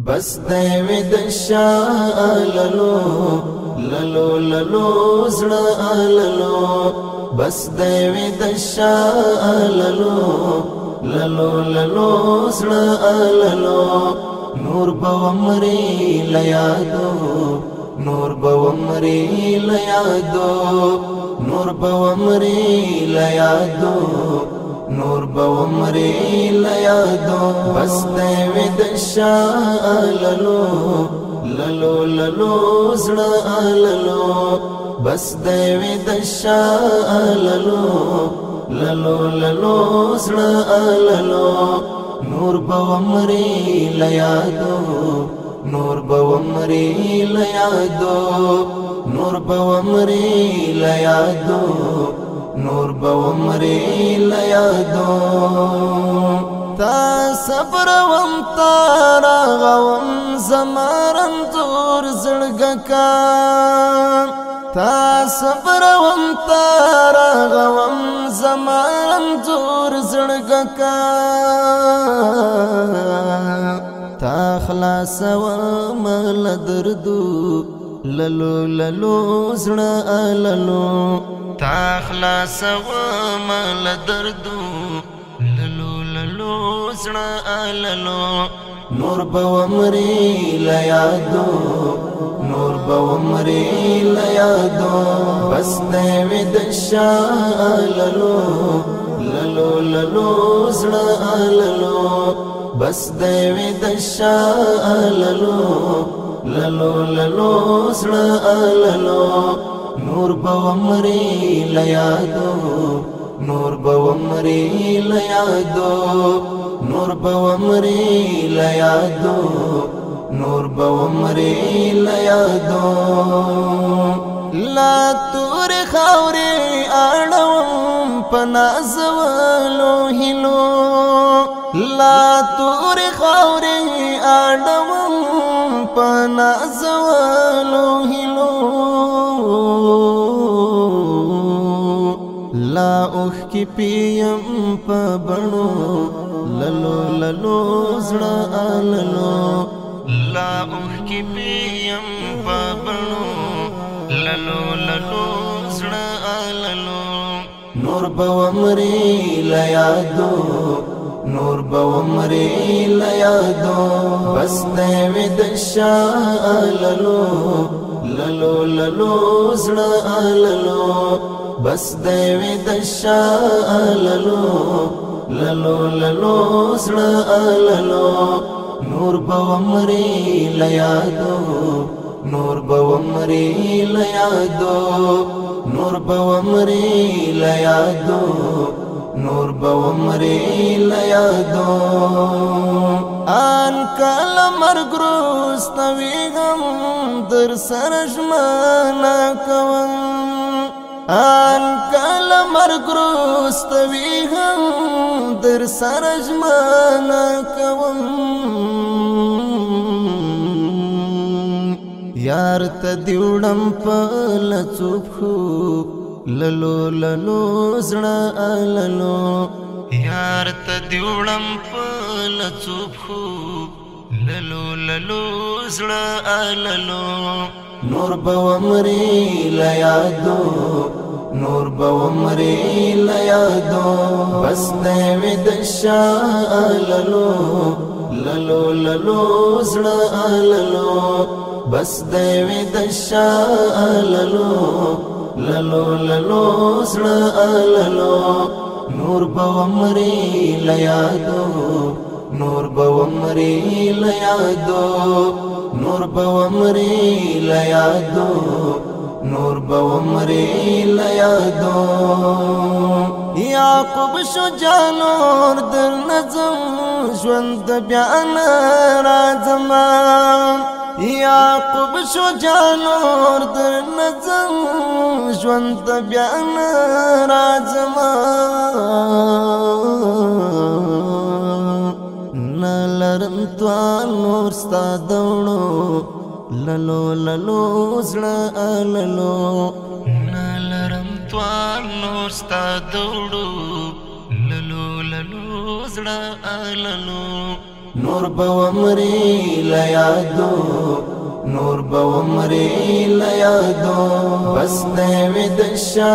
بس دیوی دشا للو للو للو زړه للو بس دیوی دشا للو للو للو زړه للو نور بومری لیادو نور بومری لیادو نور بومری لیادو نور بومری لیادو بس دیوی دشا للو للو للو زړه للو بس دیوی دشا للو للو للو زړه للو نور بومری لیادو نور بومری لیادو نور بومری لیادو نور بومری لیادو تا صبر وم تارا غوم زمارن زور زړګکا تا صبر وم تارا غوم زمارن زور زړګکا تا خلاص وم لدردو للو للو زړه للو تا خلاص وم لدردو للو للو زړه للو نور بومری لیادو نور بومری لیادو بس دیوی دشا للو للو للو زړه للو بس دیوی دشا للو للو للو زړه للو نور بومری لیادو نور بومری لیادو نور بومری لیادو نور بومری لیادو لا تور خاوري اړوم پنازولو هلو لا تور خاوري اړوم پنازولو هلو لا اوخ کی پیم پبنو للو للو زړه للو لا اوخ کی پیم پبنو للو للو زړه للو نور بومری لیادو نور بومری لیادو بس دیوی دشا للو للو للو زړه للو بس دیوی دشا للو للو للو زړه للو نور بومری لیادو نور بومری لیادو نور بومری لیادو نور بومری لیادو آن کال مرګروست ویغم در سرجمانا کوم آن کال مرګروست ویغم در سرجمانا کوم یار ته دیوړم په لڅوخو للو للو زړه للو یار ته دیوړم په لڅوخو للو للو زړه للو نور بومری لیادو نور بومری لیادو بس دیوی دشا للو للو للو زړه للو بس دیوی دشا للو للو للو زړه للو نور بومری لیادو نور بومری لیادو نور بومری لیادو نور بومری لیادو یعقوب شو جانور در نظم ژوند بیان راځما یعقوب شو جانور در نظم ژوند بیان راځما نلرم توان نور ستا دوړو للو للو زړه للو نلرم توان نور ستا دوړو للو للو زړه للو نور بومری لیادو نور بومری لیادو بس دیوی دشا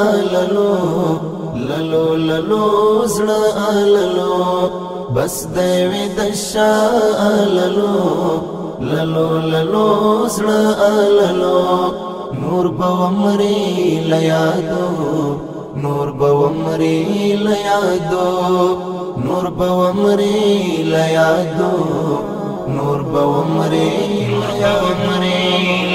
آللو للو للو زڑا آللو بس دیوی دشا آللو للو للو زڑا آللو نور بومری لیادو نور بومری لیادو نور بومری لیادو نور بومری لیادو